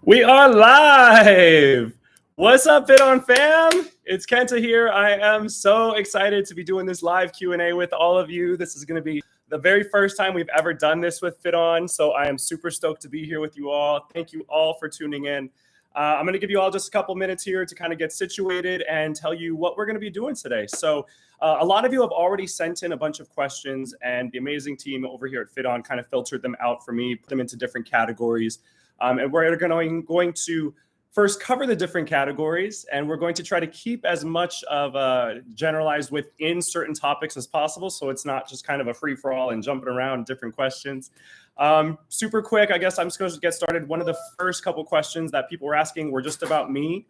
We are live. What's up, FitOn fam? It's Kenta here. I am so excited to be doing this live Q&A with all of you. This is going to be the very first time we've ever done this with FitOn, so I am super stoked to be here with you all. Thank you all for tuning in. I'm going to give you all just a couple minutes here to kind of get situated and tell you what we're going to be doing today. So a lot of you have already sent in a bunch of questions, and the amazing team over here at FitOn kind of filtered them out for me, put them into different categories. And we're going to first cover the different categories, and we're going to try to keep as much of generalized within certain topics as possible, so it's not just kind of a free-for-all and jumping around different questions. Super quick, I guess I'm just going to get started. One of the first couple questions that people were asking were just about me.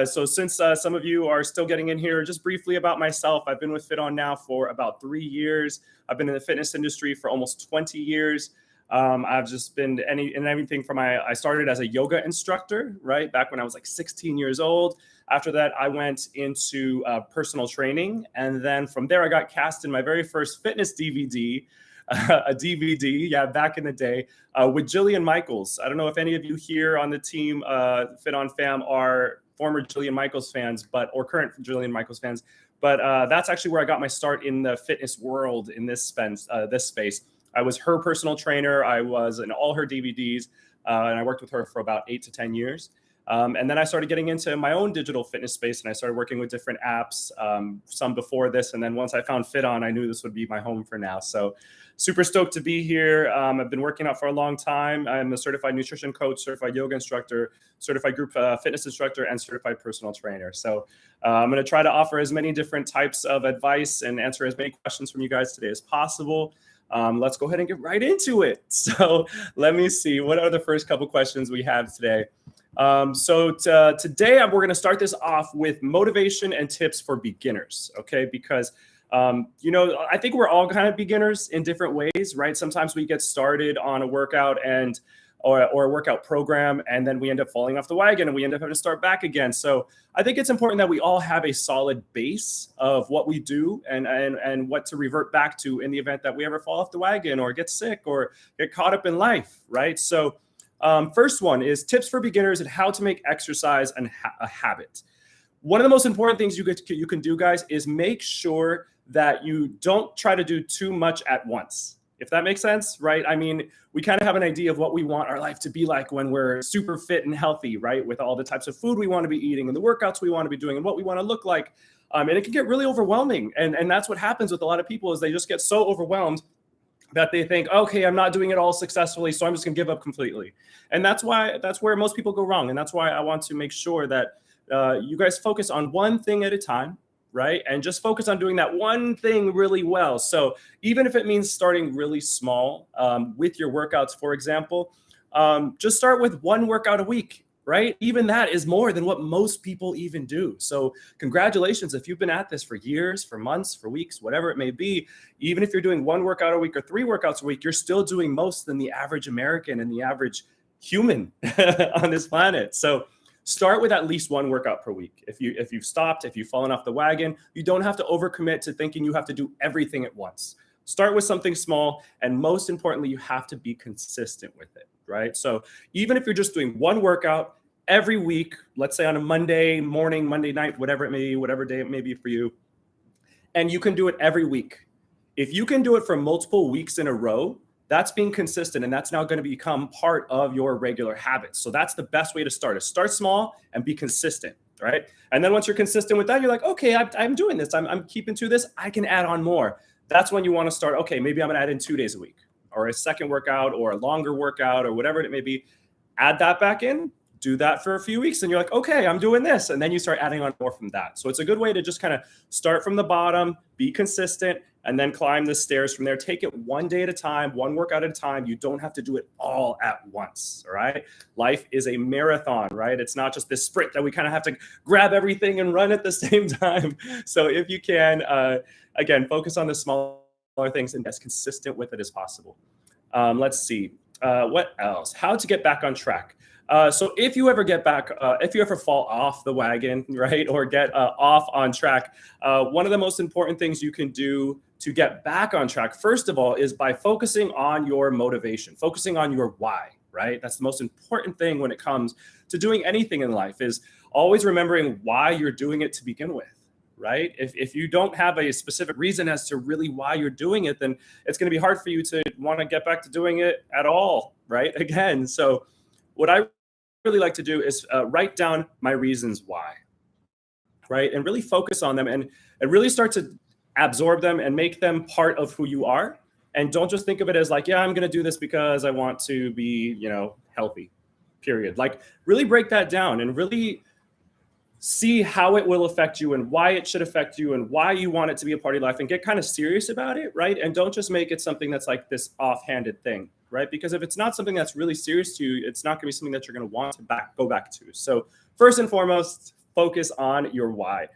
So since some of you are still getting in here, just briefly about myself. I've been with FitOn now for about 3 years. I've been in the fitness industry for almost 20 years. I've just been everything from I started as a yoga instructor, right? Back when I was like 16 years old. After that, I went into personal training. And then from there, I got cast in my very first fitness DVD, a DVD, yeah, back in the day, with Jillian Michaels. I don't know if any of you here on the team, FitOn fam, are former Jillian Michaels fans, or current Jillian Michaels fans. But that's actually where I got my start in the fitness world in this space. I was her personal trainer. I was in all her DVDs, and I worked with her for about 8 to 10 years. And then I started getting into my own digital fitness space, and I started working with different apps, some before this. And then once I found FitOn, I knew this would be my home for now. So super stoked to be here. I've been working out for a long time. I'm a certified nutrition coach, certified yoga instructor, certified group fitness instructor, and certified personal trainer. So I'm going to try to offer as many different types of advice and answer as many questions from you guys today as possible. Let's go ahead and get right into it. So let me see, what are the first couple questions we have today? Today we're going to start this off with motivation and tips for beginners, okay? Because, I think we're all kind of beginners in different ways, right? Sometimes we get started on a workout or a workout program, and then we end up falling off the wagon and we end up having to start back again. So I think it's important that we all have a solid base of what we do and what to revert back to in the event that we ever fall off the wagon or get sick or get caught up in life, right? So first one is tips for beginners and how to make exercise a habit. One of the most important things you can do, guys, is make sure that you don't try to do too much at once. If that makes sense, right? I mean, we kind of have an idea of what we want our life to be like when we're super fit and healthy, right? With all the types of food we want to be eating and the workouts we want to be doing and what we want to look like. And it can get really overwhelming. And that's what happens with a lot of people is they just get so overwhelmed that they think, okay, I'm not doing it all successfully, so I'm just gonna give up completely. And that's where most people go wrong. And that's why I want to make sure that you guys focus on one thing at a time, right? And just focus on doing that one thing really well. So even if it means starting really small with your workouts, for example, just start with one workout a week, right? Even that is more than what most people even do. So congratulations if you've been at this for years, for months, for weeks, whatever it may be. Even if you're doing one workout a week or 3 workouts a week, you're still doing most than the average American and the average human on this planet. So start with at least one workout per week. If you've stopped, if you've fallen off the wagon, you don't have to overcommit to thinking you have to do everything at once. Start with something small, and most importantly, you have to be consistent with it, right? So even if you're just doing one workout every week, let's say on a Monday morning, Monday night, whatever it may be, whatever day it may be for you, and you can do it every week. If you can do it for multiple weeks in a row, that's being consistent, and that's now going to become part of your regular habits. So that's the best way to start, is start small and be consistent, right? And then once you're consistent with that, you're like, okay, I'm doing this. I'm keeping to this. I can add on more. That's when you want to start, okay, maybe I'm going to add in 2 days a week or a second workout or a longer workout or whatever it may be. Add that back in, do that for a few weeks, and you're like, okay, I'm doing this. And then you start adding on more from that. So it's a good way to just kind of start from the bottom, be consistent, and then climb the stairs from there. Take it one day at a time, one workout at a time. You don't have to do it all at once, all right? Life is a marathon, right? It's not just this sprint that we kind of have to grab everything and run at the same time. So if you can, again, focus on the smaller things and be as consistent with it as possible. Let's see. What else? How to get back on track. So if you ever fall off the wagon, right, or get off on track, one of the most important things you can do to get back on track, first of all, is by focusing on your motivation, focusing on your why, right? That's the most important thing when it comes to doing anything in life, is always remembering why you're doing it to begin with, right? If you don't have a specific reason as to really why you're doing it, then it's going to be hard for you to want to get back to doing it at all, right? Again, so what I really like to do is write down my reasons why, right? And really focus on them, and really start to absorb them and make them part of who you are. And don't just think of it as like, yeah, I'm going to do this because I want to be, healthy, period. Like, really break that down and really see how it will affect you and why it should affect you and why you want it to be a part of your life, and get kind of serious about it, right? And don't just make it something that's like this offhanded thing, right? Because if it's not something that's really serious to you, it's not going to be something that you're going to want to go back to. So first and foremost, focus on your why.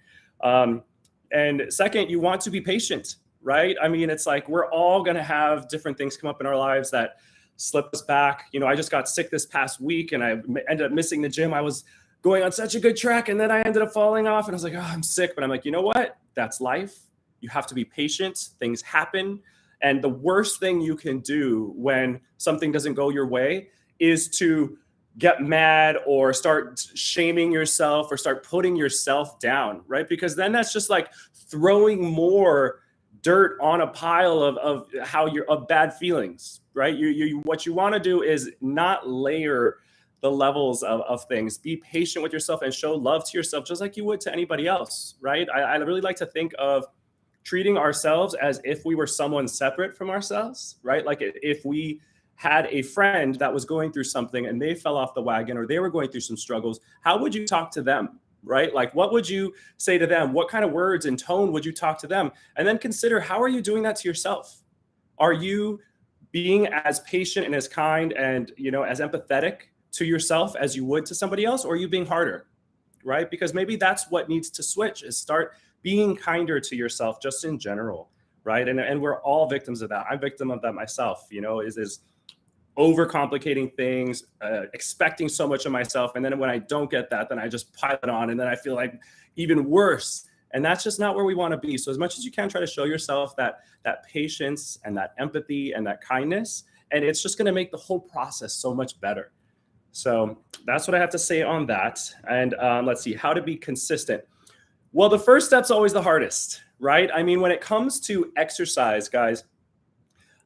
And second, you want to be patient, right? I mean, it's like we're all going to have different things come up in our lives that slip us back. I just got sick this past week and I ended up missing the gym. I was going on such a good track, and then I ended up falling off, and I was like, oh, I'm sick. But I'm like, you know what? That's life. You have to be patient. Things happen. And the worst thing you can do when something doesn't go your way is to get mad or start shaming yourself or start putting yourself down, right? Because then that's just like throwing more dirt on a pile of bad feelings, right? What you want to do is not layer the levels of things. Be patient with yourself and show love to yourself just like you would to anybody else, right? I really like to think of treating ourselves as if we were someone separate from ourselves, right? Like if we had a friend that was going through something and they fell off the wagon, or they were going through some struggles, how would you talk to them, right? Like, what would you say to them? What kind of words and tone would you talk to them? And then consider, how are you doing that to yourself? Are you being as patient and as kind and, as empathetic to yourself as you would to somebody else, or are you being harder, right? Because maybe that's what needs to switch, is start being kinder to yourself just in general, right? And we're all victims of that. I'm a victim of that myself, is overcomplicating things, expecting so much of myself. And then when I don't get that, then I just pile it on, and then I feel like even worse. And that's just not where we want to be. So as much as you can, try to show yourself that patience and that empathy and that kindness, and it's just going to make the whole process so much better. So that's what I have to say on that. And let's see, how to be consistent. Well, the first step's always the hardest, right? I mean, when it comes to exercise, guys,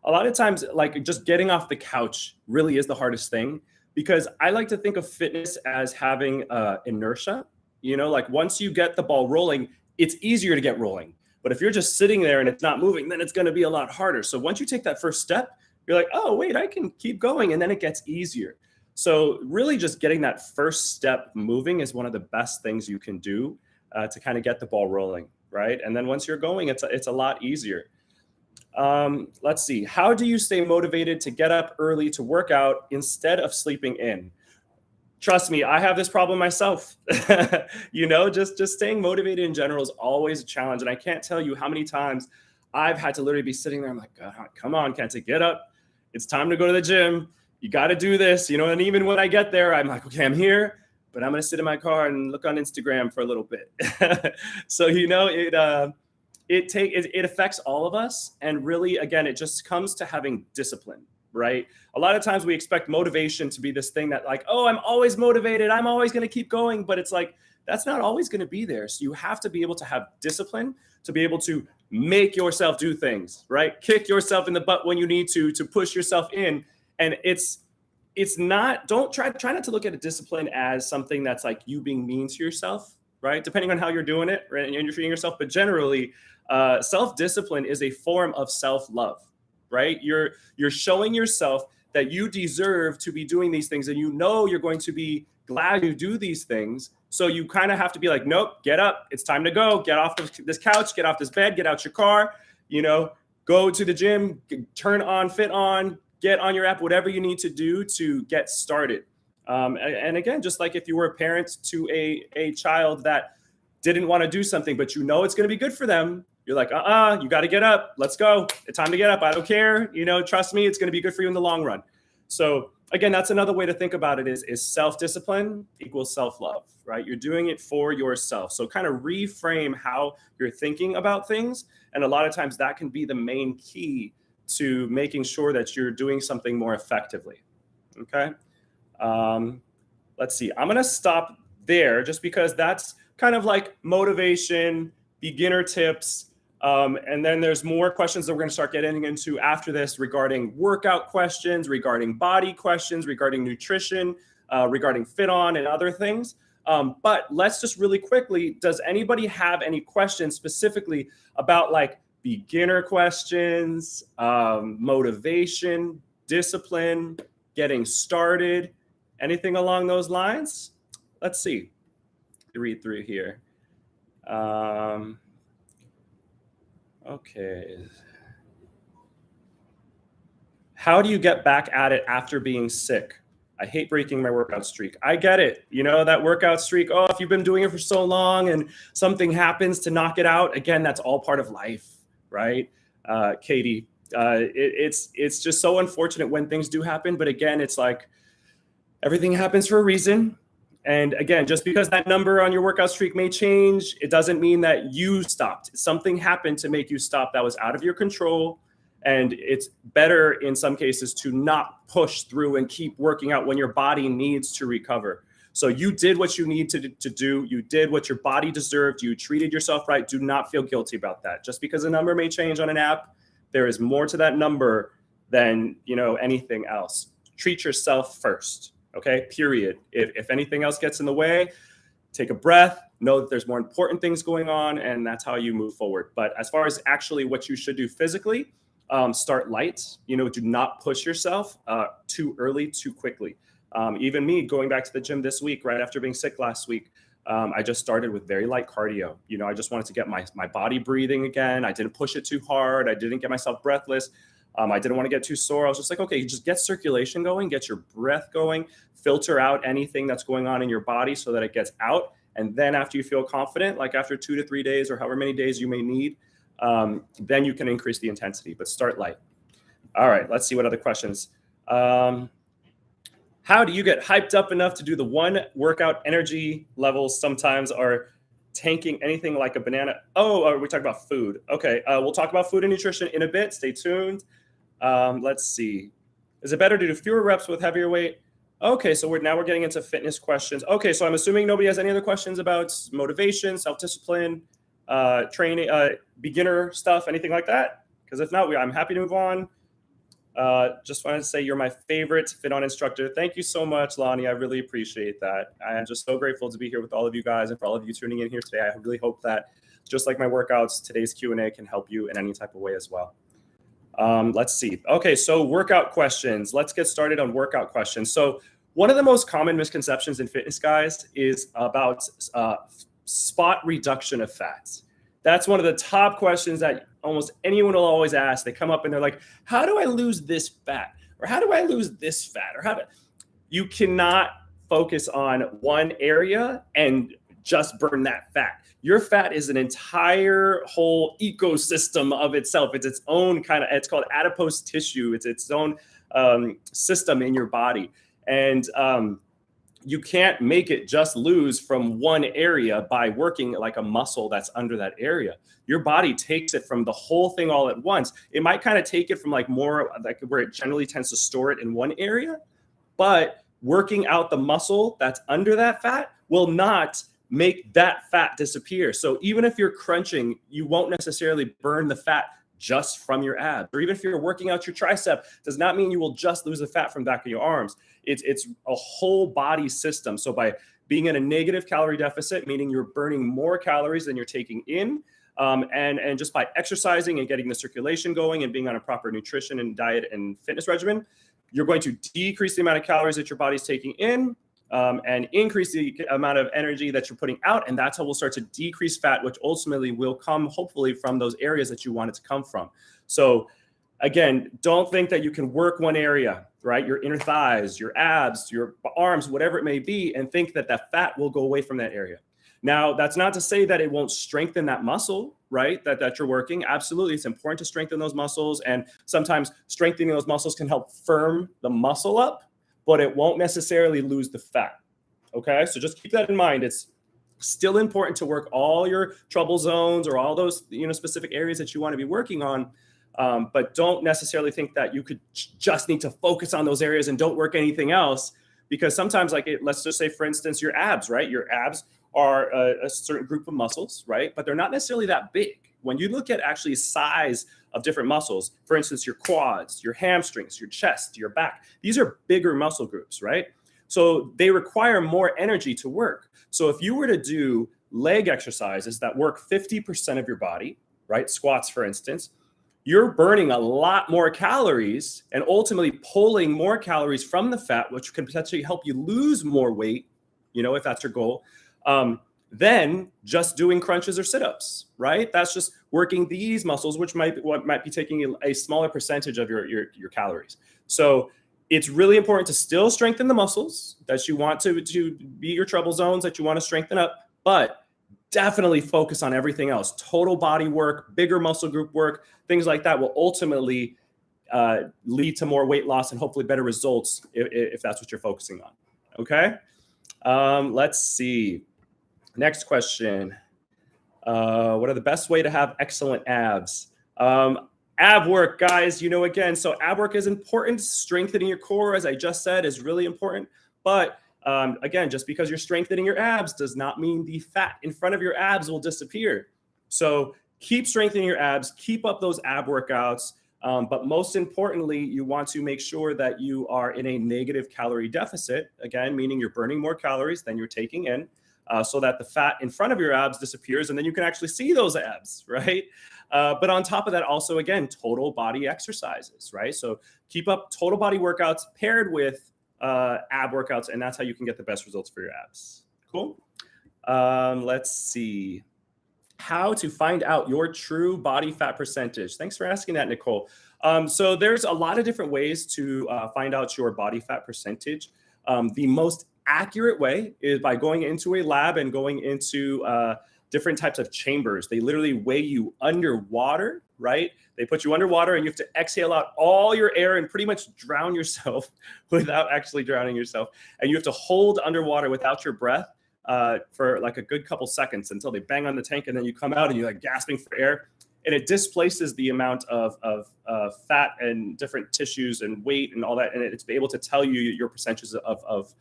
a lot of times, like, just getting off the couch really is the hardest thing, because I like to think of fitness as having inertia. Like, once you get the ball rolling, it's easier to get rolling. But if you're just sitting there and it's not moving, then it's going to be a lot harder. So once you take that first step, you're like, oh, wait, I can keep going. And then it gets easier. So really just getting that first step moving is one of the best things you can do to kind of get the ball rolling, right? And then once you're going, it's a lot easier. Let's see. How do you stay motivated to get up early to work out instead of sleeping in? Trust me, I have this problem myself. Just staying motivated in general is always a challenge. And I can't tell you how many times I've had to literally be sitting there. I'm like, God, come on, Kenta, get up. It's time to go to the gym. You got to do this, and even when I get there, I'm like, okay, I'm here, but I'm going to sit in my car and look on Instagram for a little bit. So, it affects all of us. And really, again, it just comes to having discipline, right? A lot of times we expect motivation to be this thing that, like, oh, I'm always motivated, I'm always going to keep going. But it's like, that's not always going to be there. So you have to be able to have discipline to be able to make yourself do things, right? Kick yourself in the butt when you need to push yourself in. And it's not, don't try not to look at a discipline as something that's like you being mean to yourself, right? Depending on how you're doing it, right? And you're treating yourself. But generally, self-discipline is a form of self-love, right? You're showing yourself that you deserve to be doing these things, and you're going to be glad you do these things. So you kind of have to be like, nope, get up. It's time to go. Get off this couch, get off this bed, get out your car, go to the gym, turn on FitOn, get on your app, whatever you need to do to get started. And again, just like if you were a parent to a child that didn't want to do something, but it's going to be good for them, you're like, you got to get up. Let's go. It's time to get up. I don't care. Trust me, it's going to be good for you in the long run. So again, that's another way to think about it is self-discipline equals self-love, right? You're doing it for yourself. So kind of reframe how you're thinking about things. And a lot of times that can be the main key to making sure that you're doing something more effectively. Okay. Let's see. I'm going to stop there just because that's kind of like motivation, beginner tips. And then there's more questions that we're going to start getting into after this regarding workout questions, regarding body questions, regarding nutrition, regarding FitOn and other things. But let's just really quickly, does anybody have any questions specifically about like beginner questions, motivation, discipline, getting started, anything along those lines? Let's see. Read through here. Okay. How do you get back at it after being sick? I hate breaking my workout streak. I get it. You know, that workout streak. Oh, if you've been doing it for so long and something happens to knock it out, again, that's all part of life, right? Katie, it's just so unfortunate when things do happen. But again, it's like everything happens for a reason. And again, just because that number on your workout streak may change, it doesn't mean that you stopped. Something happened to make you stop that was out of your control. And it's better in some cases to not push through and keep working out when your body needs to recover. So you did what you need to do. You did what your body deserved. You treated yourself right. Do not feel guilty about that. Just because a number may change on an app, there is more to that number than, you know, anything else. Treat yourself first. Okay, period. If anything else gets in the way, take a breath, know that there's more important things going on, and that's how you move forward. But as far as actually what you should do physically, start light. You know, do not push yourself too early, too quickly. Even me going back to the gym this week, right after being sick last week, I just started with very light cardio. You know, I just wanted to get my body breathing again. I didn't push it too hard. I didn't get myself breathless. I didn't want to get too sore. I was just like, okay, just get circulation going, get your breath going, filter out anything that's going on in your body so that it gets out. And then after you feel confident, like after 2 to 3 days or however many days you may need, then you can increase the intensity, but start light. All right, let's see what other questions. How do you get hyped up enough to do the one workout? Energy levels sometimes are tanking. Anything like a banana. Oh, we talked about food. Okay, we'll talk about food and nutrition in a bit. Stay tuned. Let's see. Is it better to do fewer reps with heavier weight? Okay, so we're getting into fitness questions. Okay, so I'm assuming nobody has any other questions about motivation, self-discipline, training, beginner stuff, anything like that? Because if not, I'm happy to move on. Just wanted to say you're my favorite FitOn instructor. Thank you so much, Lonnie. I really appreciate that. I am just so grateful to be here with all of you guys and for all of you tuning in here today. I really hope that just like my workouts, today's Q&A can help you in any type of way as well. Let's see. Okay, so workout questions. Let's get started on workout questions. So one of the most common misconceptions in fitness, guys, is about spot reduction of fats. That's one of the top questions that almost anyone will always ask. They come up and they're like, how do I lose this fat? Or how do I lose this fat? Or you cannot focus on one area and just burn that fat. Your fat is an entire whole ecosystem of itself. It's its own it's called adipose tissue. It's its own system in your body. And you can't make it just lose from one area by working like a muscle that's under that area. Your body takes it from the whole thing all at once. It might kind of take it from like more like where it generally tends to store it in one area, but working out the muscle that's under that fat will not make that fat disappear. So even if you're crunching, you won't necessarily burn the fat just from your abs. Or even if you're working out your tricep, does not mean you will just lose the fat from the back of your arms. It's a whole body system. So by being in a negative calorie deficit, meaning you're burning more calories than you're taking in, and just by exercising and getting the circulation going and being on a proper nutrition and diet and fitness regimen, you're going to decrease the amount of calories that your body's taking in, and increase the amount of energy that you're putting out. And that's how we'll start to decrease fat, which ultimately will come hopefully from those areas that you want it to come from. So again, don't think that you can work one area, right? Your inner thighs, your abs, your arms, whatever it may be, and think that that fat will go away from that area. Now, that's not to say that it won't strengthen that muscle, right? That you're working. Absolutely. It's important to strengthen those muscles. And sometimes strengthening those muscles can help firm the muscle up, but it won't necessarily lose the fat. Okay, so just keep that in mind. It's still important to work all your trouble zones or all those specific areas that you want to be working on, but don't necessarily think that you could just need to focus on those areas and don't work anything else, because sometimes let's just say, for instance, your abs, right? Your abs are a certain group of muscles, right? But they're not necessarily that big. When you look at actually size of different muscles, for instance, your quads, your hamstrings, your chest, your back, these are bigger muscle groups, right? So they require more energy to work. So if you were to do leg exercises that work 50% of your body, right? Squats, for instance, you're burning a lot more calories and ultimately pulling more calories from the fat, which can potentially help you lose more weight, if that's your goal, than just doing crunches or sit-ups, right? That's just working these muscles, which might be taking a smaller percentage of your calories. So it's really important to still strengthen the muscles that you want to be your trouble zones that you want to strengthen up, but definitely focus on everything else. Total body work, bigger muscle group work, things like that will ultimately lead to more weight loss and hopefully better results if that's what you're focusing on. Okay. Let's see. Next question. What are the best way to have excellent abs? Ab work, guys, again, so ab work is important. Strengthening your core, as I just said, is really important. But again, just because you're strengthening your abs does not mean the fat in front of your abs will disappear. So keep strengthening your abs, keep up those ab workouts. But most importantly, you want to make sure that you are in a negative calorie deficit, again, meaning you're burning more calories than you're taking in, so that the fat in front of your abs disappears and then you can actually see those abs, right? But on top of that, also, again, total body exercises, right? So keep up total body workouts paired with ab workouts, and that's how you can get the best results for your abs. Cool. Let's see. How to find out your true body fat percentage. Thanks for asking that, Nicole. So there's a lot of different ways to find out your body fat percentage. The most accurate way is by going into a lab and going into different types of chambers. They literally weigh you underwater, right? They put you underwater and you have to exhale out all your air and pretty much drown yourself without actually drowning yourself. And you have to hold underwater without your breath for like a good couple seconds until they bang on the tank, and then you come out and you're like gasping for air, and it displaces the amount of fat and different tissues and weight and all that, and it's able to tell you your percentages of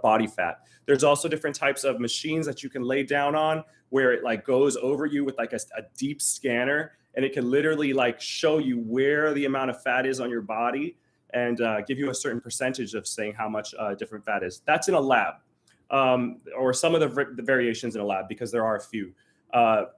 body fat. There's also different types of machines that you can lay down on where it like goes over you with like a deep scanner, and it can literally like show you where the amount of fat is on your body and give you a certain percentage of saying how much different fat is. That's in a lab. Or some of the variations in a lab, because there are a few.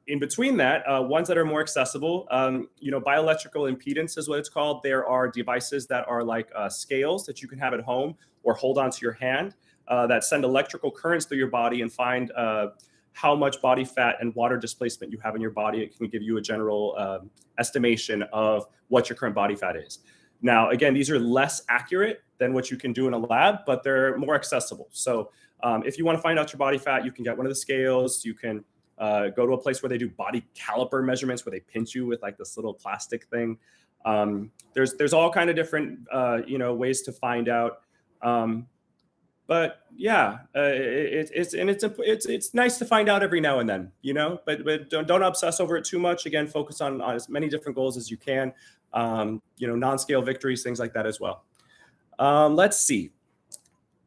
In between that, ones that are more accessible, bioelectrical impedance is what it's called. There are devices that are like scales that you can have at home or hold onto your hand that send electrical currents through your body and find how much body fat and water displacement you have in your body. It can give you a general estimation of what your current body fat is. Now, again, these are less accurate than what you can do in a lab, but they're more accessible. So if you want to find out your body fat, you can get one of the scales. You can go to a place where they do body caliper measurements, where they pinch you with like this little plastic thing. There's all kind of different ways to find out. But yeah, it's nice to find out every now and then, but don't obsess over it too much. Again, focus on as many different goals as you can. Non-scale victories, things like that as well. Let's see.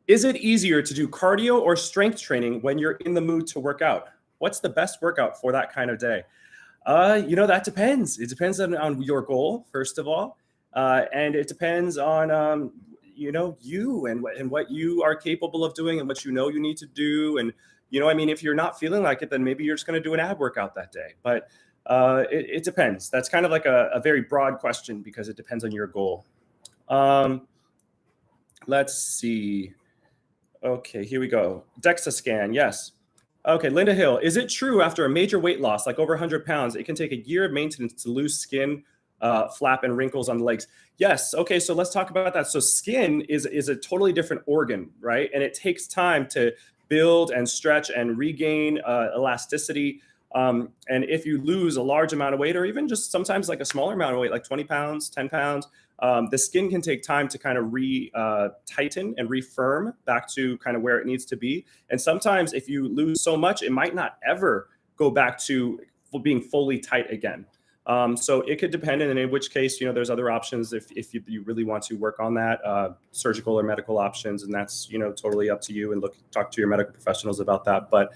Is it easier to do cardio or strength training when you're in the mood to work out? What's the best workout for that kind of day? That depends. It depends on your goal, first of all. And it depends on, you and what you are capable of doing and what you need to do. And, if you're not feeling like it, then maybe you're just going to do an ab workout that day. But it depends. That's kind of like a very broad question because it depends on your goal. Let's see. Okay, here we go. DEXA scan, yes. Okay, Linda Hill, is it true after a major weight loss, like over 100 pounds, it can take a year of maintenance to lose skin, flap, and wrinkles on the legs? Yes. Okay, so let's talk about that. So skin is a totally different organ, right? And it takes time to build and stretch and regain elasticity. And if you lose a large amount of weight, or even just sometimes like a smaller amount of weight, like 20 pounds, 10 pounds, the skin can take time to kind of tighten and refirm back to kind of where it needs to be. And sometimes if you lose so much, it might not ever go back to being fully tight again. So it could depend, and in which case, there's other options if you really want to work on that, surgical or medical options, and that's totally up to you. And talk to your medical professionals about that. But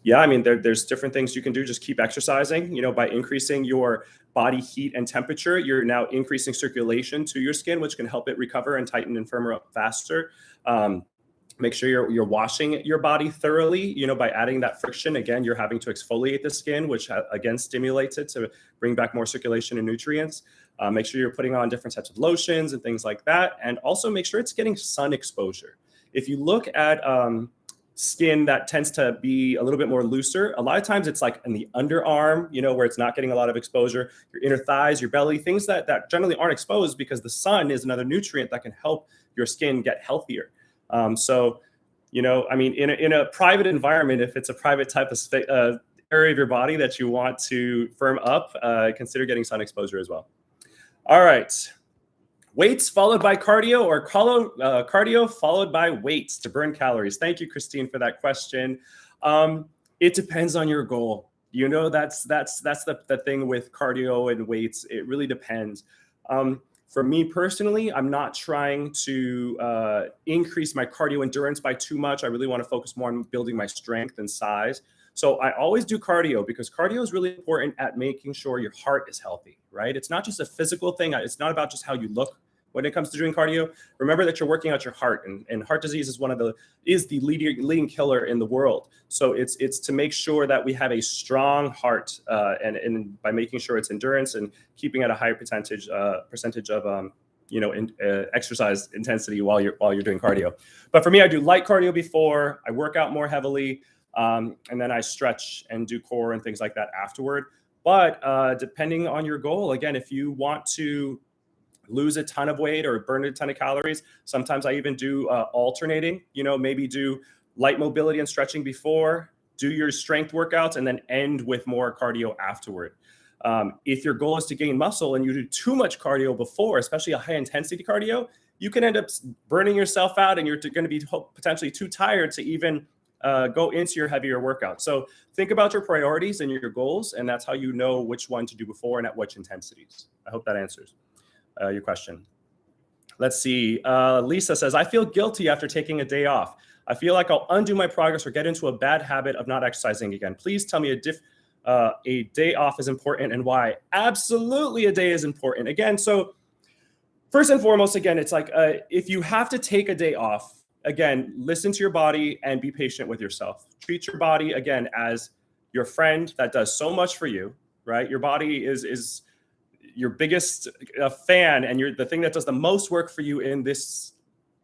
yeah, I mean, there's different things you can do. Just keep exercising. By increasing your body heat and temperature, you're now increasing circulation to your skin, which can help it recover and tighten and firmer up faster. Make sure you're washing your body thoroughly, by adding that friction. Again, you're having to exfoliate the skin, which again stimulates it to bring back more circulation and nutrients. Make sure you're putting on different types of lotions and things like that. And also make sure it's getting sun exposure. If you look at skin that tends to be a little bit more looser, a lot of times it's like in the underarm, where it's not getting a lot of exposure, your inner thighs, your belly, things that generally aren't exposed, because the sun is another nutrient that can help your skin get healthier. So, I mean, in a private environment, if it's a private type of area of your body that you want to firm up, consider getting sun exposure as well. All right. Weights followed by cardio, or cardio followed by weights to burn calories. Thank you, Christine, for that question. It depends on your goal. That's the thing with cardio and weights. It really depends. For me personally, I'm not trying to increase my cardio endurance by too much. I really want to focus more on building my strength and size. So I always do cardio, because cardio is really important at making sure your heart is healthy, right? It's not just a physical thing. It's not about just how you look when it comes to doing cardio. Remember that you're working out your heart, and heart disease is the leading killer in the world. So it's to make sure that we have a strong heart, and by making sure it's endurance and keeping at a higher percentage of exercise intensity while you're doing cardio. But for me, I do light cardio before I work out more heavily, and then I stretch and do core and things like that afterward. But depending on your goal, again, if you want to lose a ton of weight or burn a ton of calories, sometimes I even do alternating, maybe do light mobility and stretching before, do your strength workouts, and then end with more cardio afterward. If your goal is to gain muscle and you do too much cardio before, especially a high intensity cardio, you can end up burning yourself out, and you're going to be potentially too tired to even go into your heavier workout. So think about your priorities and your goals, and that's how you know which one to do before and at which intensities. I hope that answers your question. Let's see. Lisa says, I feel guilty after taking a day off. I feel like I'll undo my progress or get into a bad habit of not exercising again. Please tell me a day off is important and why. Absolutely, a day is important. Again, so first and foremost, again, it's like if you have to take a day off, again, listen to your body and be patient with yourself. Treat your body, again, as your friend that does so much for you, right? Your body is your biggest fan, and you're the thing that does the most work for you in this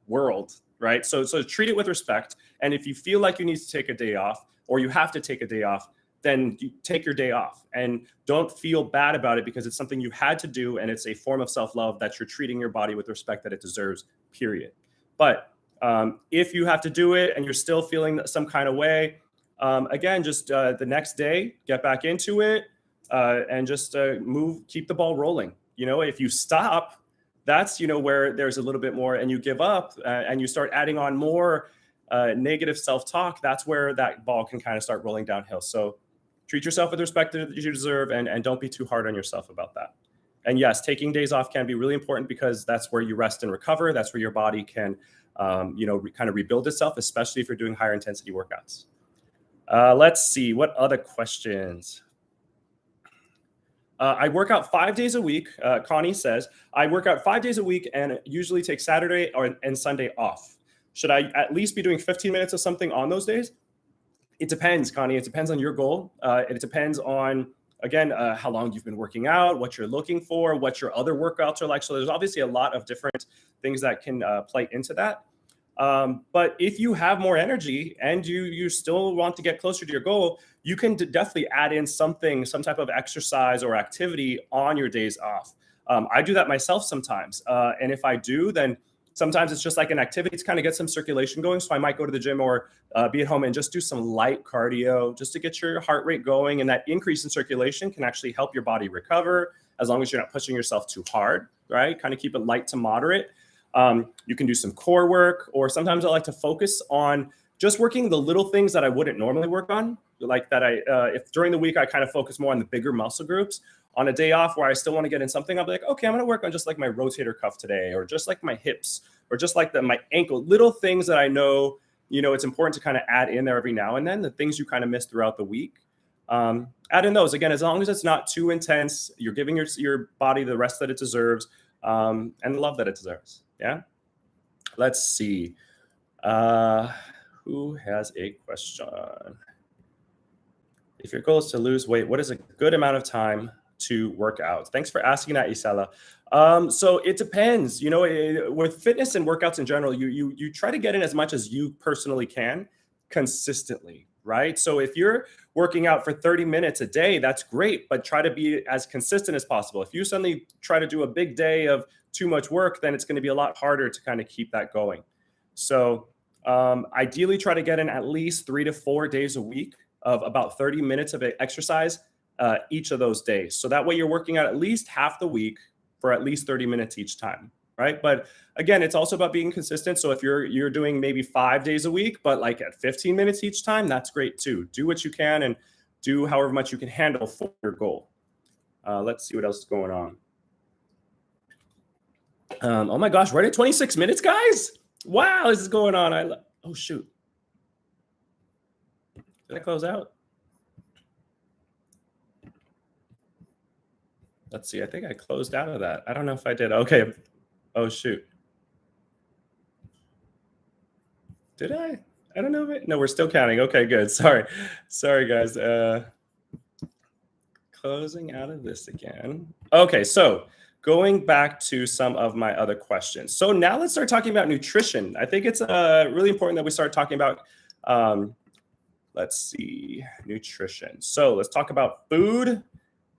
world, right? So treat it with respect. And if you feel like you need to take a day off, or you have to take a day off, then you take your day off, and don't feel bad about it, because it's something you had to do, and it's a form of self-love that you're treating your body with respect that it deserves, period. But if you have to do it and you're still feeling some kind of way, again, just the next day, get back into it. And just keep the ball rolling. If you stop, that's, where there's a little bit more, and you give up and you start adding on more negative self-talk, that's where that ball can kind of start rolling downhill. So treat yourself with respect that you deserve, and don't be too hard on yourself about that. And yes, taking days off can be really important, because that's where you rest and recover. That's where your body can, kind of rebuild itself, especially if you're doing higher intensity workouts. Let's see, what other questions? I work out 5 days a week. Connie says, I work out 5 days a week and usually take Saturday and Sunday off. Should I at least be doing 15 minutes of something on those days? It depends, Connie. It depends on your goal. It depends on, again, how long you've been working out, what you're looking for, what your other workouts are like. So there's obviously a lot of different things that can play into that. But if you have more energy and you still want to get closer to your goal, you can definitely add in some type of exercise or activity on your days off. I do that myself sometimes. And if I do, then sometimes it's just like an activity to kind of get some circulation going. So I might go to the gym or be at home and just do some light cardio just to get your heart rate going. And that increase in circulation can actually help your body recover, as long as you're not pushing yourself too hard, right? Kind of keep it light to moderate. You can do some core work, or sometimes I like to focus on just working the little things that I wouldn't normally work on. Like that, if during the week I kind of focus more on the bigger muscle groups. On a day off where I still want to get in something, I'll be like, okay, I'm going to work on just like my rotator cuff today, or just like my hips, or just like my ankle. Little things that I know, it's important to kind of add in there every now and then. The things you kind of miss throughout the week, add in those. Again, as long as it's not too intense, you're giving your body the rest that it deserves, and the love that it deserves. Yeah. Let's see. Who has a question? If your goal is to lose weight, what is a good amount of time to work out? Thanks for asking that, Isela. So it depends. With fitness and workouts in general, you try to get in as much as you personally can consistently, right? So if you're working out for 30 minutes a day, that's great, but try to be as consistent as possible. If you suddenly try to do a big day of too much work, then it's going to be a lot harder to kind of keep that going. So ideally try to get in at least 3 to 4 days a week of about 30 minutes of exercise each of those days. So that way you're working out at least half the week for at least 30 minutes each time, right? But again, it's also about being consistent. So if you're doing maybe 5 days a week, but like at 15 minutes each time, that's great too. Do what you can and do however much you can handle for your goal. Let's see what else is going on. Oh my gosh, right at 26 minutes, guys. Wow, this is going on. Oh shoot. Did I close out? Let's see. I think I closed out of that. I don't know if I did. Okay. Oh, shoot. Did I? I don't know. No, we're still counting. Okay, good. Sorry, guys. Closing out of this again. Okay, so going back to some of my other questions. So now let's start talking about nutrition. I think it's really important that we start talking about let's see, nutrition. So let's talk about food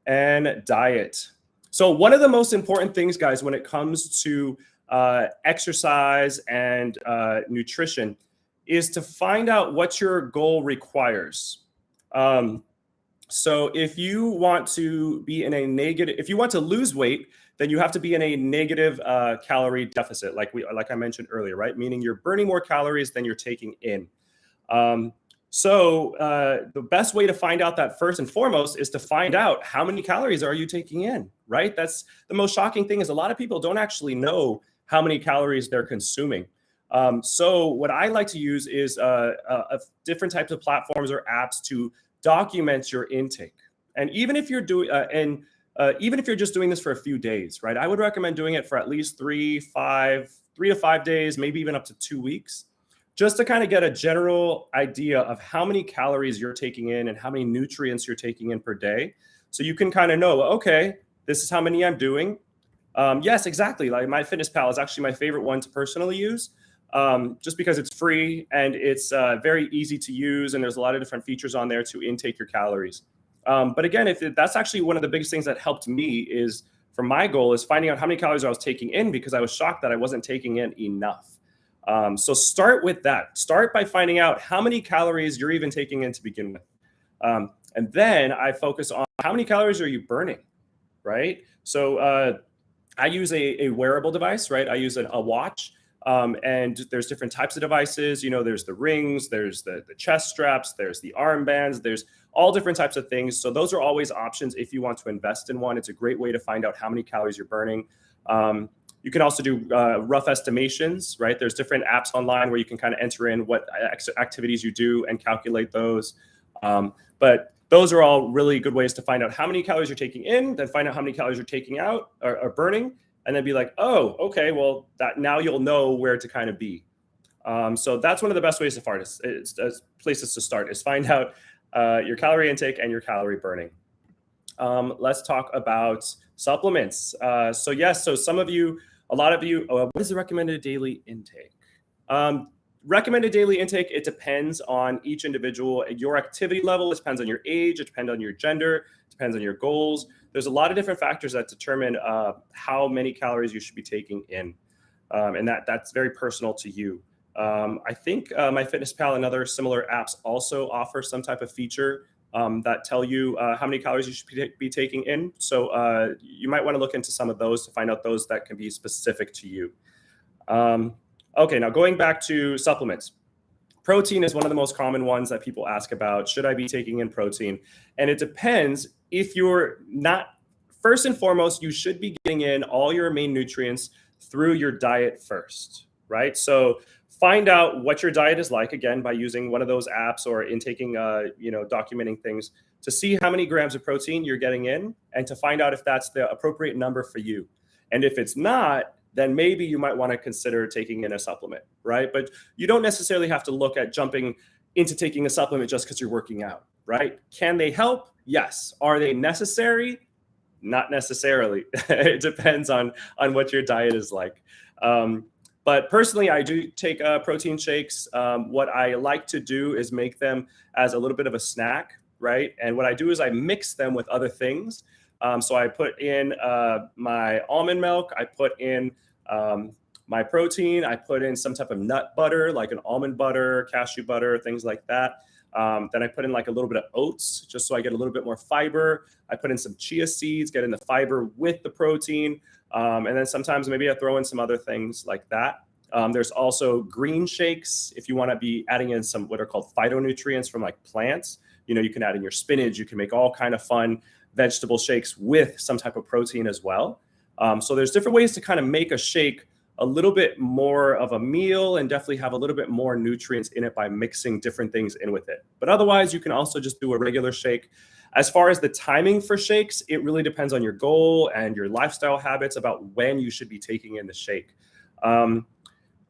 and diet. So one of the most important things, guys, when it comes to exercise and nutrition is to find out what your goal requires. So if you want to be in a negative, if you want to lose weight, then you have to be in a negative calorie deficit, like I mentioned earlier, right? Meaning you're burning more calories than you're taking in. So the best way to find out that, first and foremost, is to find out how many calories are you taking in, right? That's the most shocking thing, is a lot of people don't actually know how many calories they're consuming. So what I like to use is different types of platforms or apps to document your intake. And even if you're doing, even if you're just doing this for a few days, right? I would recommend doing it for at least 3 to 5 days, maybe even up to 2 weeks, just to kind of get a general idea of how many calories you're taking in and how many nutrients you're taking in per day. So you can kind of know, okay, this is how many I'm doing. Yes, exactly. Like MyFitnessPal is actually my favorite one to personally use, just because it's free and it's very easy to use. And there's a lot of different features on there to intake your calories. But again, that's actually one of the biggest things that helped me is, for my goal, is finding out how many calories I was taking in, because I was shocked that I wasn't taking in enough. So start with that. Start by finding out how many calories you're even taking in to begin with. And then I focus on how many calories are you burning, right? So I use a wearable device, right? I use a watch. And there's different types of devices. There's the rings, there's the chest straps, there's the armbands, there's all different types of things. So those are always options if you want to invest in one. It's a great way to find out how many calories you're burning. You can also do rough estimations, right? There's different apps online where you can kind of enter in what activities you do and calculate those. But those are all really good ways to find out how many calories you're taking in, then find out how many calories you're taking out or burning, and then be like, oh, okay, well, that now you'll know where to kind of be. So that's one of the best ways to start. It's places to start is find out your calorie intake and your calorie burning. Let's talk about supplements. So yes, so a lot of you, what is the recommended daily intake? Recommended daily intake, it depends on each individual. Your activity level, it depends on your age, it depends on your gender, it depends on your goals. There's a lot of different factors that determine how many calories you should be taking in. And that's very personal to you. I think MyFitnessPal and other similar apps also offer some type of feature that tell you how many calories you should be taking in. So you might want to look into some of those to find out those that can be specific to you. Okay, now going back to supplements. Protein is one of the most common ones that people ask about. Should I be taking in protein? And it depends. If you're not, first and foremost, you should be getting in all your main nutrients through your diet first, right? So find out what your diet is like, again, by using one of those apps or in taking, documenting things to see how many grams of protein you're getting in and to find out if that's the appropriate number for you. And if it's not, then maybe you might want to consider taking in a supplement, right? But you don't necessarily have to look at jumping into taking a supplement just because you're working out, right? Can they help? Yes. Are they necessary? Not necessarily. It depends on what your diet is like. But personally, I do take protein shakes. What I like to do is make them as a little bit of a snack, right? And what I do is I mix them with other things. So I put in my almond milk. I put in my protein. I put in some type of nut butter, like an almond butter, cashew butter, things like that. Then I put in like a little bit of oats, just so I get a little bit more fiber. I put in some chia seeds, get in the fiber with the protein. And then sometimes maybe I throw in some other things like that. There's also green shakes. If you want to be adding in some what are called phytonutrients from like plants, you can add in your spinach. You can make all kind of fun vegetable shakes with some type of protein as well. So there's different ways to kind of make a shake a little bit more of a meal and definitely have a little bit more nutrients in it by mixing different things in with it. But otherwise, you can also just do a regular shake. As far as the timing for shakes, it really depends on your goal and your lifestyle habits about when you should be taking in the shake.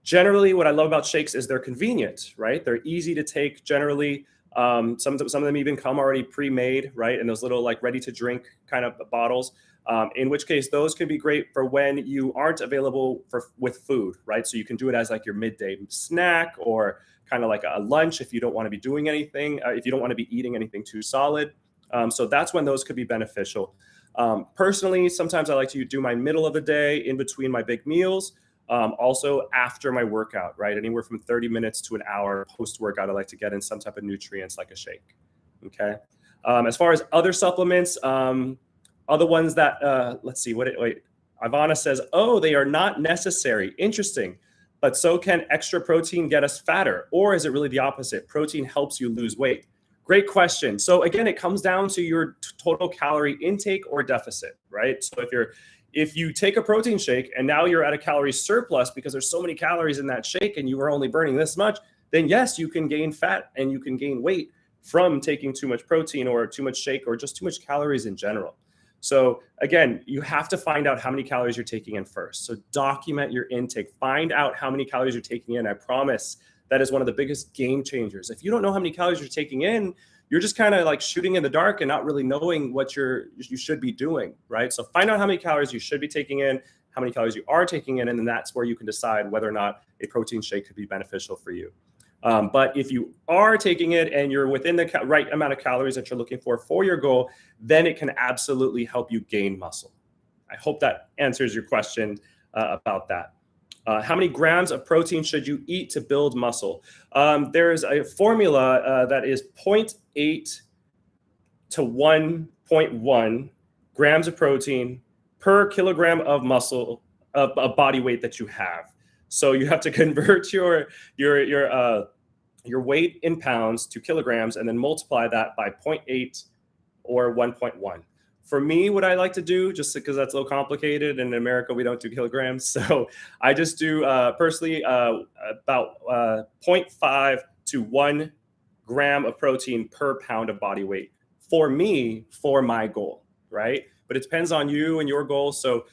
Generally, what I love about shakes is they're convenient, right? They're easy to take generally. Some of them even come already pre-made, right? In those little like ready to drink kind of bottles. In which case those could be great for when you aren't available with food, right? So you can do it as like your midday snack or kind of like a lunch if you don't want to be doing anything, if you don't want to be eating anything too solid. So that's when those could be beneficial. Personally, sometimes I like to do my middle of the day in between my big meals. Also after my workout, right? Anywhere from 30 minutes to an hour post-workout, I like to get in some type of nutrients like a shake, okay? As far as other supplements, other ones that, let's see, wait, Ivana says, oh, they are not necessary. Interesting. But so can extra protein get us fatter? Or is it really the opposite? Protein helps you lose weight. Great question. So again, it comes down to your total calorie intake or deficit, right? So if you take a protein shake and now you're at a calorie surplus because there's so many calories in that shake and you were only burning this much, then yes, you can gain fat and you can gain weight from taking too much protein or too much shake or just too much calories in general. So again, you have to find out how many calories you're taking in first. So document your intake, find out how many calories you're taking in. I promise that is one of the biggest game changers. If you don't know how many calories you're taking in, you're just kind of like shooting in the dark and not really knowing what you should be doing, right? So find out how many calories you should be taking in, how many calories you are taking in, and then that's where you can decide whether or not a protein shake could be beneficial for you. But if you are taking it and you're within the right amount of calories that you're looking for your goal, then it can absolutely help you gain muscle. I hope that answers your question about that. How many grams of protein should you eat to build muscle? There's a formula that is 0.8 to 1.1 grams of protein per kilogram of muscle of body weight that you have. So you have to convert your weight in pounds to kilograms and then multiply that by 0.8 or 1.1. For me, what I like to do, just because that's a little complicated, and in America we don't do kilograms, so I just do personally about 0.5 to 1 gram of protein per pound of body weight for me, for my goal, right? But it depends on you and your goals. So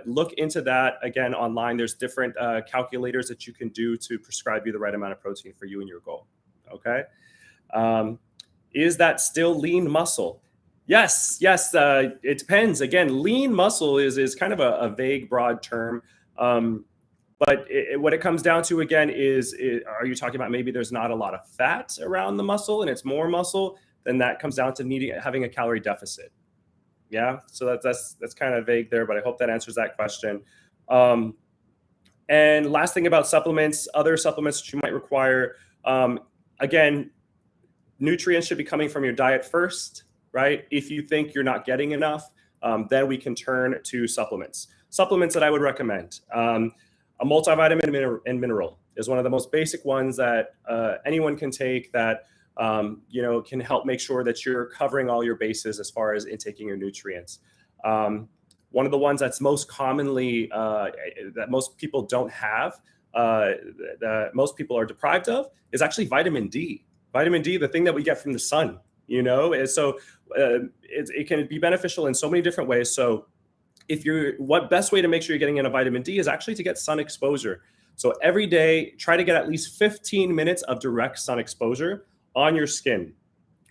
look into that. Again, online, there's different calculators that you can do to prescribe you the right amount of protein for you and your goal, okay? Is that still lean muscle? Yes, it depends. Again, lean muscle is kind of a vague, broad term. But what it comes down to, again, are you talking about maybe there's not a lot of fat around the muscle and it's more muscle? Then that comes down to having a calorie deficit. Yeah, so that's kind of vague there, but I hope that answers that question. And last thing about supplements, other supplements that you might require, again, nutrients should be coming from your diet first, right? If you think you're not getting enough, then we can turn to supplements. Supplements that I would recommend. A multivitamin and mineral is one of the most basic ones that anyone can take that can help make sure that you're covering all your bases as far as intaking your nutrients. One of the ones that's most commonly that most people don't have, that most people are deprived of, is actually vitamin D. Vitamin D, the thing that we get from the sun, and so it can be beneficial in so many different ways. So what best way to make sure you're getting in a vitamin D is actually to get sun exposure. So every day, try to get at least 15 minutes of direct sun exposure on your skin,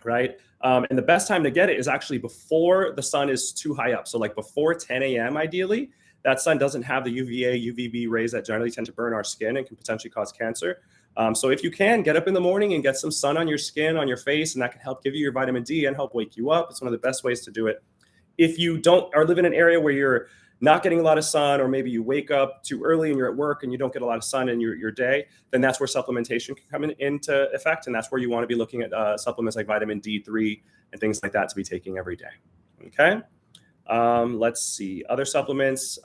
right? And the best time to get it is actually before the sun is too high up. So like before 10 a.m. ideally, that sun doesn't have the UVA, UVB rays that generally tend to burn our skin and can potentially cause cancer. So if you can, get up in the morning and get some sun on your skin, on your face, and that can help give you your vitamin D and help wake you up. It's one of the best ways to do it. If you live in an area where you're not getting a lot of sun, or maybe you wake up too early and you're at work and you don't get a lot of sun in your day, then that's where supplementation can come into effect. And that's where you want to be looking at supplements like vitamin D3 and things like that to be taking every day. Okay. Let's see. Other supplements.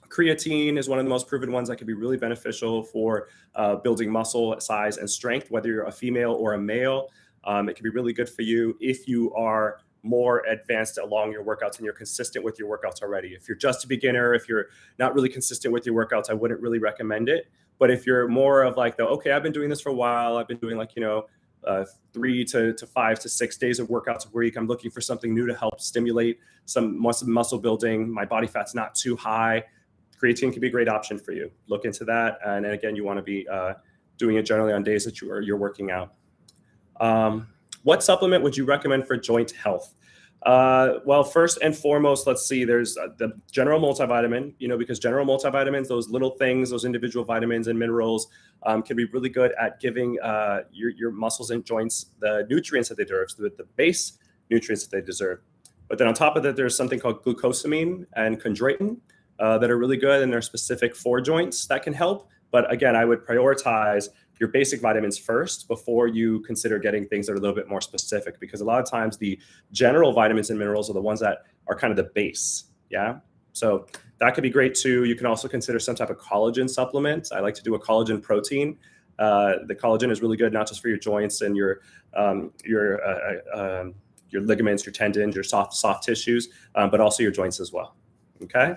Creatine is one of the most proven ones that can be really beneficial for building muscle size and strength, whether you're a female or a male. It can be really good for you if you are more advanced along your workouts and you're consistent with your workouts already. If you're just a beginner, if you're not really consistent with your workouts, I wouldn't really recommend it. But if you're more of like okay, I've been doing this for a while, I've been doing 3 to 5 to 6 days of workouts a week, I'm looking for something new to help stimulate some muscle building, my body fat's not too high, creatine can be a great option for you. Look into that. And again, you want to be doing it generally on days that you're working out. What supplement would you recommend for joint health? Well, first and foremost, let's see, there's the general multivitamin, because general multivitamins, those little things, those individual vitamins and minerals can be really good at giving your muscles and joints the nutrients that they deserve, so the base nutrients that they deserve. But then on top of that, there's something called glucosamine and chondroitin that are really good, and they're specific for joints that can help. But again, I would prioritize your basic vitamins first before you consider getting things that are a little bit more specific, because a lot of times the general vitamins and minerals are the ones that are kind of the base. Yeah. So that could be great too. You can also consider some type of collagen supplement. I like to do a collagen protein. The collagen is really good, not just for your joints and your ligaments, your tendons, your soft tissues, but also your joints as well. Okay.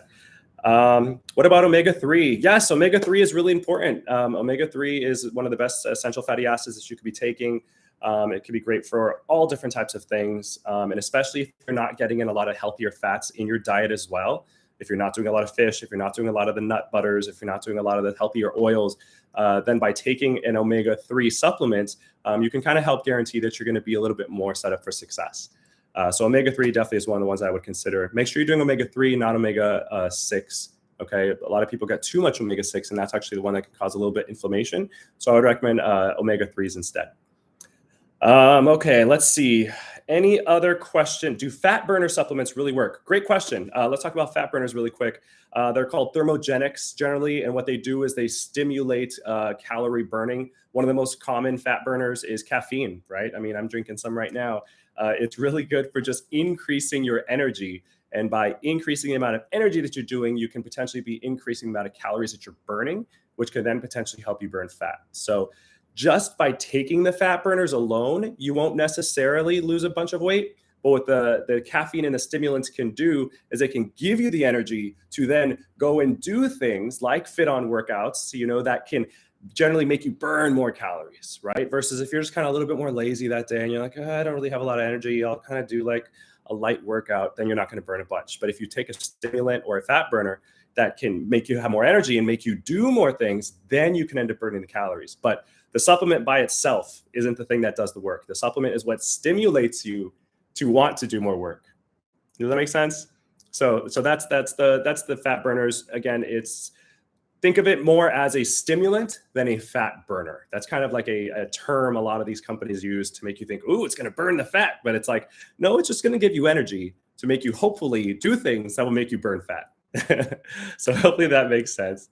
What about omega-3? Yes, omega-3 is really important. Omega-3 is one of the best essential fatty acids that you could be taking. It can be great for all different types of things, and especially if you're not getting in a lot of healthier fats in your diet as well. If you're not doing a lot of fish, if you're not doing a lot of the nut butters, if you're not doing a lot of the healthier oils, then by taking an omega-3 supplement, you can kind of help guarantee that you're going to be a little bit more set up for success. So omega-3 definitely is one of the ones I would consider. Make sure you're doing omega-3, not omega-6. Okay, a lot of people get too much omega-6, and that's actually the one that can cause a little bit inflammation. So I would recommend omega-3s instead. Okay, let's see. Any other question? Do fat burner supplements really work? Great question. Let's talk about fat burners really quick. They're called thermogenics generally, and what they do is they stimulate calorie burning. One of the most common fat burners is caffeine, right? I mean, I'm drinking some right now. It's really good for just increasing your energy. And by increasing the amount of energy that you're doing, you can potentially be increasing the amount of calories that you're burning, which can then potentially help you burn fat. So just by taking the fat burners alone, you won't necessarily lose a bunch of weight. But what the caffeine and the stimulants can do is they can give you the energy to then go and do things like FitOn workouts, that can generally make you burn more calories, right? Versus if you're just kind of a little bit more lazy that day and you're like, I don't really have a lot of energy, I'll kind of do like a light workout, then you're not going to burn a bunch. But if you take a stimulant or a fat burner that can make you have more energy and make you do more things, then you can end up burning the calories. But the supplement by itself isn't the thing that does the work. The supplement is what stimulates you to want to do more work. Does that make sense? So that's the fat burners. Again, think of it more as a stimulant than a fat burner. That's kind of like a term a lot of these companies use to make you think, ooh, it's going to burn the fat. But it's like, no, it's just going to give you energy to make you hopefully do things that will make you burn fat. So hopefully that makes sense.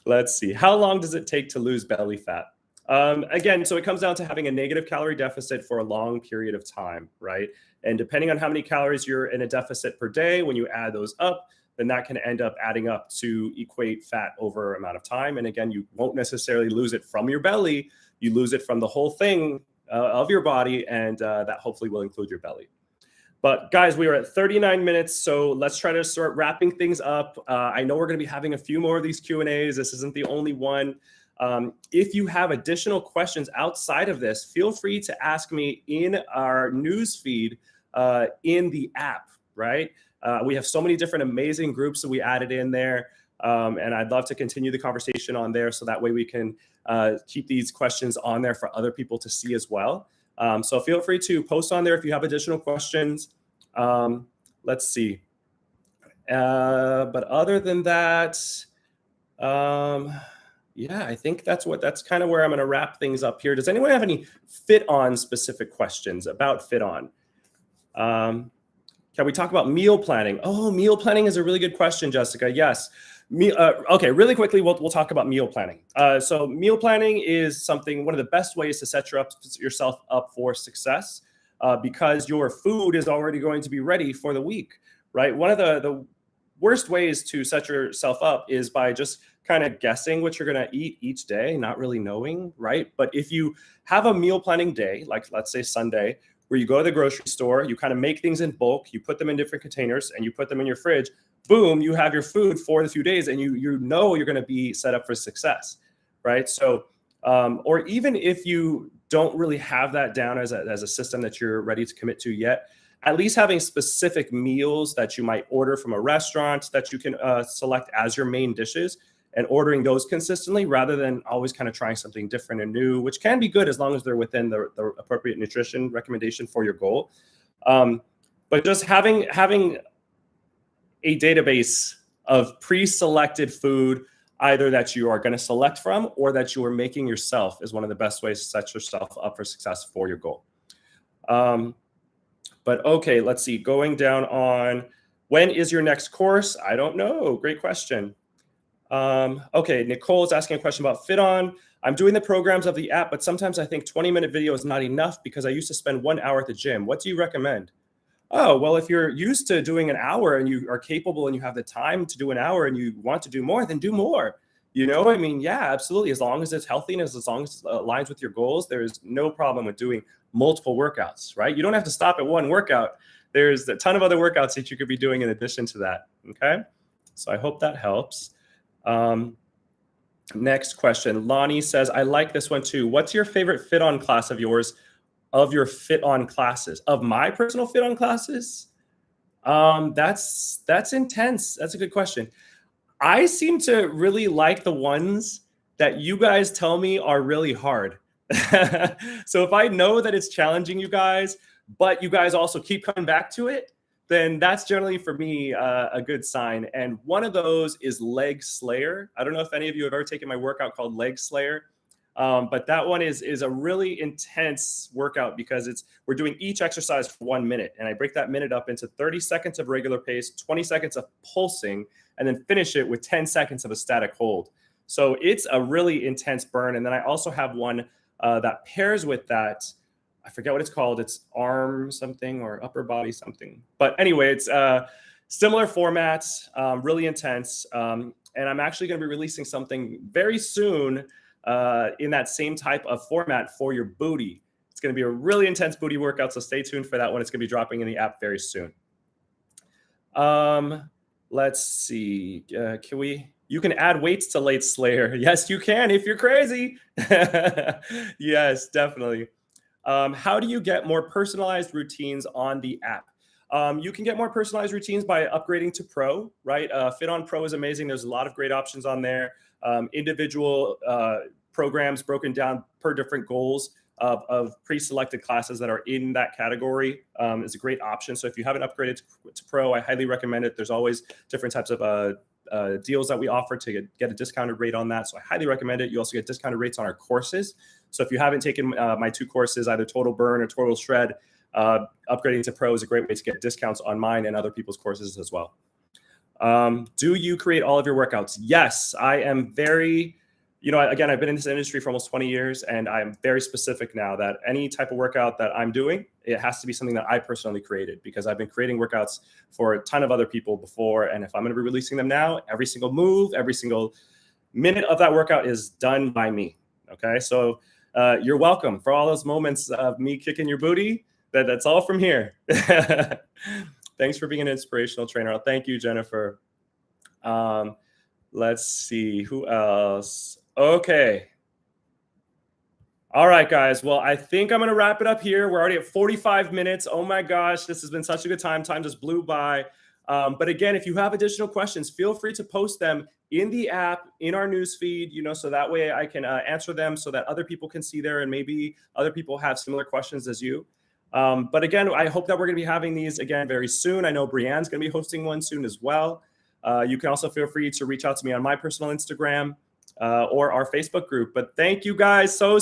Let's see. How long does it take to lose belly fat? Again, so it comes down to having a negative calorie deficit for a long period of time, right? And depending on how many calories you're in a deficit per day, when you add those up, then that can end up adding up to equate fat over amount of time. And again, you won't necessarily lose it from your belly. You lose it from the whole thing of your body, and that hopefully will include your belly. But guys, we are at 39 minutes, so let's try to start wrapping things up. I know we're going to be having a few more of these Q&As. This isn't the only one. If you have additional questions outside of this, feel free to ask me in our news feed in the app, right? We have so many different amazing groups that we added in there, and I'd love to continue the conversation on there so that way we can keep these questions on there for other people to see as well. So feel free to post on there if you have additional questions. Let's see. But other than that, yeah, I think that's kind of where I'm going to wrap things up here. Does anyone have any FitOn specific questions about FitOn? Can we talk about meal planning? Oh, meal planning is a really good question, Jessica. Yes. Okay, really quickly, we'll talk about meal planning. So meal planning is one of the best ways to set yourself up for success because your food is already going to be ready for the week, right? One of the worst ways to set yourself up is by just kind of guessing what you're going to eat each day, not really knowing, right? But if you have a meal planning day, like let's say Sunday, where you go to the grocery store, you kind of make things in bulk, you put them in different containers, and you put them in your fridge, boom, you have your food for the few days, and you know you're going to be set up for success, right? So, or even if you don't really have that down as a system that you're ready to commit to yet, at least having specific meals that you might order from a restaurant that you can select as your main dishes, and ordering those consistently rather than always kind of trying something different and new, which can be good as long as they're within the appropriate nutrition recommendation for your goal. But just having a database of pre-selected food, either that you are going to select from or that you are making yourself, is one of the best ways to set yourself up for success for your goal. But okay, let's see. Going down on when is your next course? I don't know. Great question. Okay, Nicole is asking a question about FitOn. I'm doing the programs of the app, but sometimes I think 20-minute video is not enough because I used to spend 1 hour at the gym. What do you recommend? Oh, well, if you're used to doing an hour and you are capable and you have the time to do an hour and you want to do more, then do more. You know, I mean, yeah, absolutely. As long as it's healthy and as long as it aligns with your goals, there's no problem with doing multiple workouts, right? You don't have to stop at one workout. There's a ton of other workouts that you could be doing in addition to that, okay? So I hope that helps. Next question. Lonnie says, I like this one too. What's your favorite FitOn class of yours, of your FitOn classes? Of my personal FitOn classes? That's intense. That's a good question. I seem to really like the ones that you guys tell me are really hard. So if I know that it's challenging you guys, but you guys also keep coming back to it, then that's generally for me a good sign. And one of those is Leg Slayer. I don't know if any of you have ever taken my workout called Leg Slayer, but that one is a really intense workout because we're doing each exercise for 1 minute. And I break that minute up into 30 seconds of regular pace, 20 seconds of pulsing, and then finish it with 10 seconds of a static hold. So it's a really intense burn. And then I also have one that pairs with that. I forget what it's called. It's arm something or upper body something. But anyway, it's similar formats, really intense. And I'm actually going to be releasing something very soon in that same type of format for your booty. It's going to be a really intense booty workout, so stay tuned for that one. It's going to be dropping in the app very soon. Let's see. You can add weights to Leg Slayer. Yes, you can if you're crazy. Yes, definitely. How do you get more personalized routines on the app? You can get more personalized routines by upgrading to Pro, right? FitOn Pro is amazing. There's a lot of great options on there. Individual programs broken down per different goals of pre-selected classes that are in that category is a great option. So if you haven't upgraded to Pro, I highly recommend it. There's always different types of deals that we offer to get a discounted rate on that. So I highly recommend it. You also get discounted rates on our courses. So if you haven't taken my 2 courses, either Total Burn or Total Shred, upgrading to Pro is a great way to get discounts on mine and other people's courses as well. Do you create all of your workouts? Yes, I am very, you know, again, I've been in this industry for almost 20 years, and I'm very specific now that any type of workout that I'm doing, it has to be something that I personally created, because I've been creating workouts for a ton of other people before. And if I'm going to be releasing them now, every single move, every single minute of that workout is done by me. Okay. So you're welcome for all those moments of me kicking your booty. That's all from here. Thanks for being an inspirational trainer. Thank you, Jennifer. Let's see who else. Okay. All right, guys. Well, I think I'm going to wrap it up here. We're already at 45 minutes. Oh my gosh, this has been such a good time. Time just blew by. But again, if you have additional questions, feel free to post them in the app, in our news feed, you know, so that way I can answer them so that other people can see there, and maybe other people have similar questions as you. But again, I hope that we're going to be having these again very soon. I know Brianne's going to be hosting one soon as well. You can also feel free to reach out to me on my personal Instagram or our Facebook group. But thank you guys so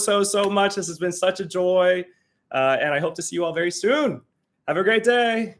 much. This has been such a joy. And I hope to see you all very soon. Have a great day.